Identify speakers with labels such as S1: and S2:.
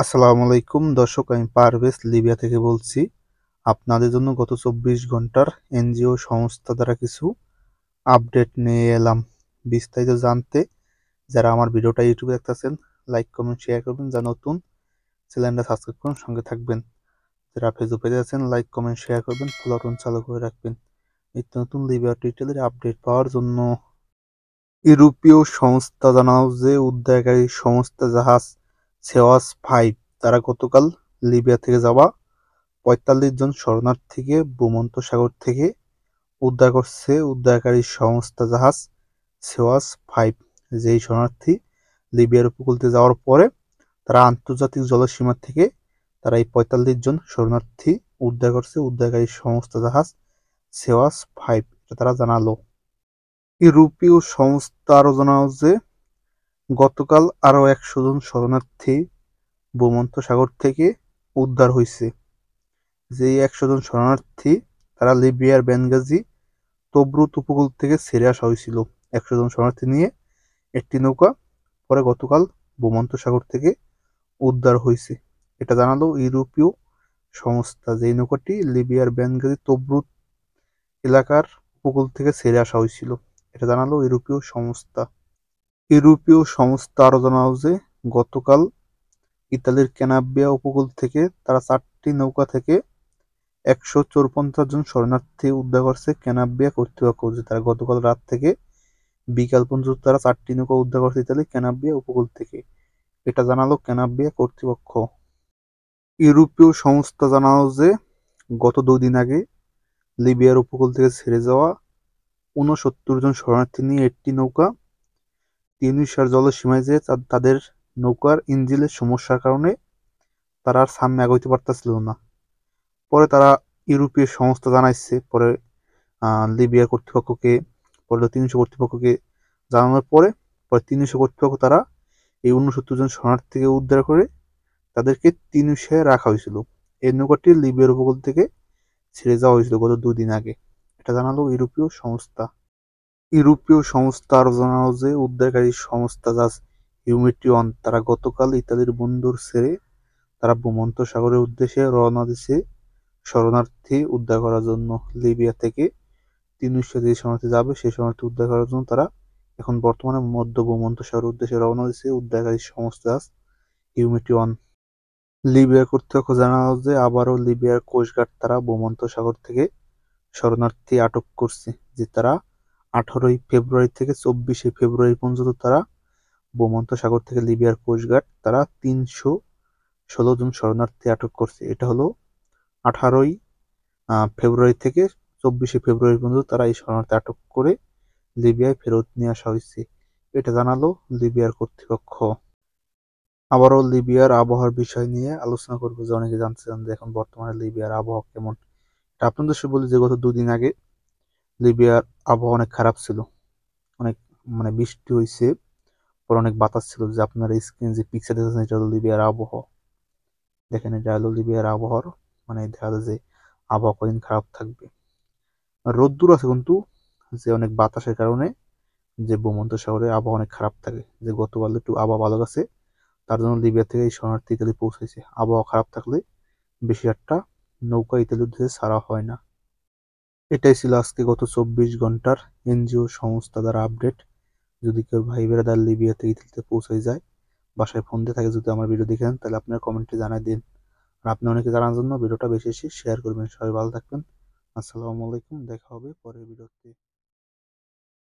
S1: আসসালামু আলাইকুম দর্শক, আমি পারভেজ লিবিয়া থেকে বলছি। আপনাদের জন্য গত 24 ঘন্টার এনজিও সংস্থা দ্বারা কিছু আপডেট নিয়ে এলাম। বিস্তারিত জানতে যারা আমার ভিডিওটা ইউটিউবে দেখতেছেন, লাইক কমেন্ট শেয়ার করবেন। যা নতুন, চ্যানেলটা সাবস্ক্রাইব করুন, সঙ্গে থাকবেন। যারা ফেসবুক পেজে আছেন, লাইক কমেন্ট শেয়ার করবেন, ফলো বাটন চালু করে রাখবেন নিত্য নতুন লিবিয়া ডিটেলের আপডেট পাওয়ার জন্য। ইউরোপীয় সংস্থা জানাও যে উদ্ধারকারী সংস্থা জাহাজ সেওয়াস 5 তারা গতকাল লিবিয়া থেকে যাওয়া ৪৫ জন শরণার্থীকে ভূমধ্যসাগর থেকে উদ্ধার করছে উদ্ধারকারী সংস্থা জাহাজ সেওয়াস 5। যেই শরণার্থী লিবিয়ার উপকূলে যাওয়ার পরে তারা আন্তর্জাতিক জলসীমা থেকে তারা এই ৪৫ জন শরণার্থী উদ্ধার করছে উদ্ধারকারী সংস্থা জাহাজ সেওয়াস 5, এটা তারা জানালো। ইউরোপীয় সংস্থা আরো জানালো যে গতকাল আরও ১০০ জন শরণার্থী ভূমধ্যসাগর থেকে উদ্ধার হয়েছে। যেই ১০০ জন শরণার্থী তারা লিবিয়ার বেনগাজি তবরুত উপকূল থেকে ছেড়ে আসা হয়েছিল ১০০ জন শরণার্থী নিয়ে একটি নৌকা। পরে গতকাল ভূমধ্যসাগর থেকে উদ্ধার হয়েছে, এটা জানালো ইউরোপীয় সংস্থা। যেই নৌকাটি লিবিয়ার বেনগাজি তবরুত এলাকার উপকূল থেকে ছেড়ে আসা হয়েছিল, এটা জানালো ইউরোপীয় সংস্থা। ইউরোপীয় সংস্থা আরও জানালো যে গতকাল ইতালির ক্যানাব্রিয়া উপকূল থেকে তারা ৪টি নৌকা থেকে ১৫৪ জন শরণার্থী উদ্ধার করছে ক্যানাব্রিয়া কর্তৃপক্ষ। যে তারা গতকাল রাত থেকে বিকাল পর্যন্ত তারা ৪টি নৌকা উদ্ধার করছে ইতালির ক্যানাব্রিয়া উপকূল থেকে, এটা জানালো ক্যানাব্রিয়া কর্তৃপক্ষ। ইউরোপীয় সংস্থা জানালো যে গত ২ দিন আগে লিবিয়ার উপকূল থেকে ছেড়ে যাওয়া ৬৯ জন শরণার্থী নিয়ে একটি নৌকা তিউনিসিয়ার জলসীমায় যেয়ে তাদের নৌকার ইঞ্জিনের সমস্যার কারণে তারা আর সামনে আগাইতে পারতেছিল না। পরে তারা ইউরোপীয় সংস্থা জানাইছে, পরে লিবিয়া কর্তৃপক্ষকে, পরে তিউনিসিয়া কর্তৃপক্ষকে জানানোর পরে তিউনিসিয়া কর্তৃপক্ষ তারা এই ৬৯ জন শরণার্থীকে উদ্ধার করে তাদেরকে তিউনিসিয়ায় রাখা হয়েছিল। এই নৌকাটি লিবিয়ার উপকূল থেকে ছেড়ে যাওয়া হয়েছিল গত ২ দিন আগে, এটা জানালো ইউরোপীয় সংস্থা। ইউরোপীয় সংস্থা আরও জানালো যে উদ্ধারকারী সংস্থা জাহাজ হিউম্যানিটি-1 তারা গতকাল ইতালির বন্দর ছেড়ে তারা ভূমধ্যসাগরের উদ্দেশ্যে রওনা দিছে শরণার্থী উদ্ধার করার জন্য। লিবিয়া থেকে তিউনিসিয়া যে শরণার্থী যাবে সেই শরণার্থী উদ্ধার করার জন্য তারা এখন বর্তমানে মধ্য ভূমধ্যসাগরের উদ্দেশ্যে রওনা দিছে উদ্ধারকারী সংস্থা জাহাজ হিউম্যানিটি-1। লিবিয়া কর্তৃপক্ষ জানালো যে আবারও লিবিয়ার কোস্টগার্ড তারা ভূমধ্যসাগর থেকে শরণার্থী আটক করছে। যে তারা ১৮ই ফেব্রুয়ারি থেকে ২৪শে ফেব্রুয়ারি পর্যন্ত তারা ভূমধ্যসাগর থেকে লিবিয়ার কোস্টগার্ড তারা ৩১৬ জন শরণার্থী আটক করছে। এটা হলো ১৮ই ফেব্রুয়ারি থেকে ২৪শে ফেব্রুয়ারি পর্যন্ত তারা এই শরণার্থী আটক করে লিবিয়ায় ফেরত নিয়ে আসা হয়েছে, এটা জানালো লিবিয়ার কর্তৃপক্ষ। আবারও লিবিয়ার আবহাওয়ার বিষয় নিয়ে আলোচনা করবো, যে অনেকে জানতে চান যে এখন বর্তমানে লিবিয়ার আবহাওয়া কেমন। আপনাদের সাথে বলি যে গত ২ দিন আগে লিবিয়ার আবহাওয়া অনেক খারাপ ছিল, অনেক বৃষ্টি হয়েছে, পরে অনেক বাতাস ছিল। যে আপনার স্ক্রিন যে পিকচার দেখেছেন এটা হলো লিবিয়ার আবহাওয়া। দেখেন এটা হলো লিবিয়ার আবহাওয়ার দেখা যায় যে আবহাওয়া কদিন খারাপ থাকবে। রোদ্দুর আছে কিন্তু যে অনেক বাতাসের কারণে যে ভূমধ্যসাগরে আবহাওয়া অনেক খারাপ থাকে। যে গতকাল একটু আবহাওয়া ভালো গেছে, তার জন্য লিবিয়া থেকে এই শরণার্থী ইতালি পৌঁছেছে। আবহাওয়া খারাপ থাকলে বেশি একটা নৌকা ইতালির উদ্দেশ্যে ছাড়া হয় না। এটাই ছিল আজকে গত ২৪ ঘন্টার এনজিও সংস্থা দ্বারা আপডেট। যদি কেউ ভাই বেড়াদার লিবিয়া থেকে ইতালিতে পৌঁছে যায়, বাসায় ফোন দিয়ে থাকে, যদি আমার ভিডিও দেখেন তাহলে আপনার কমেন্টে জানাই দিন। আর আপনি অনেকে জানার জন্য ভিডিওটা বেশি বেশি শেয়ার করবেন। সবাই ভালো থাকবেন। আসসালামু আলাইকুম, দেখা হবে পরের ভিডিওতে।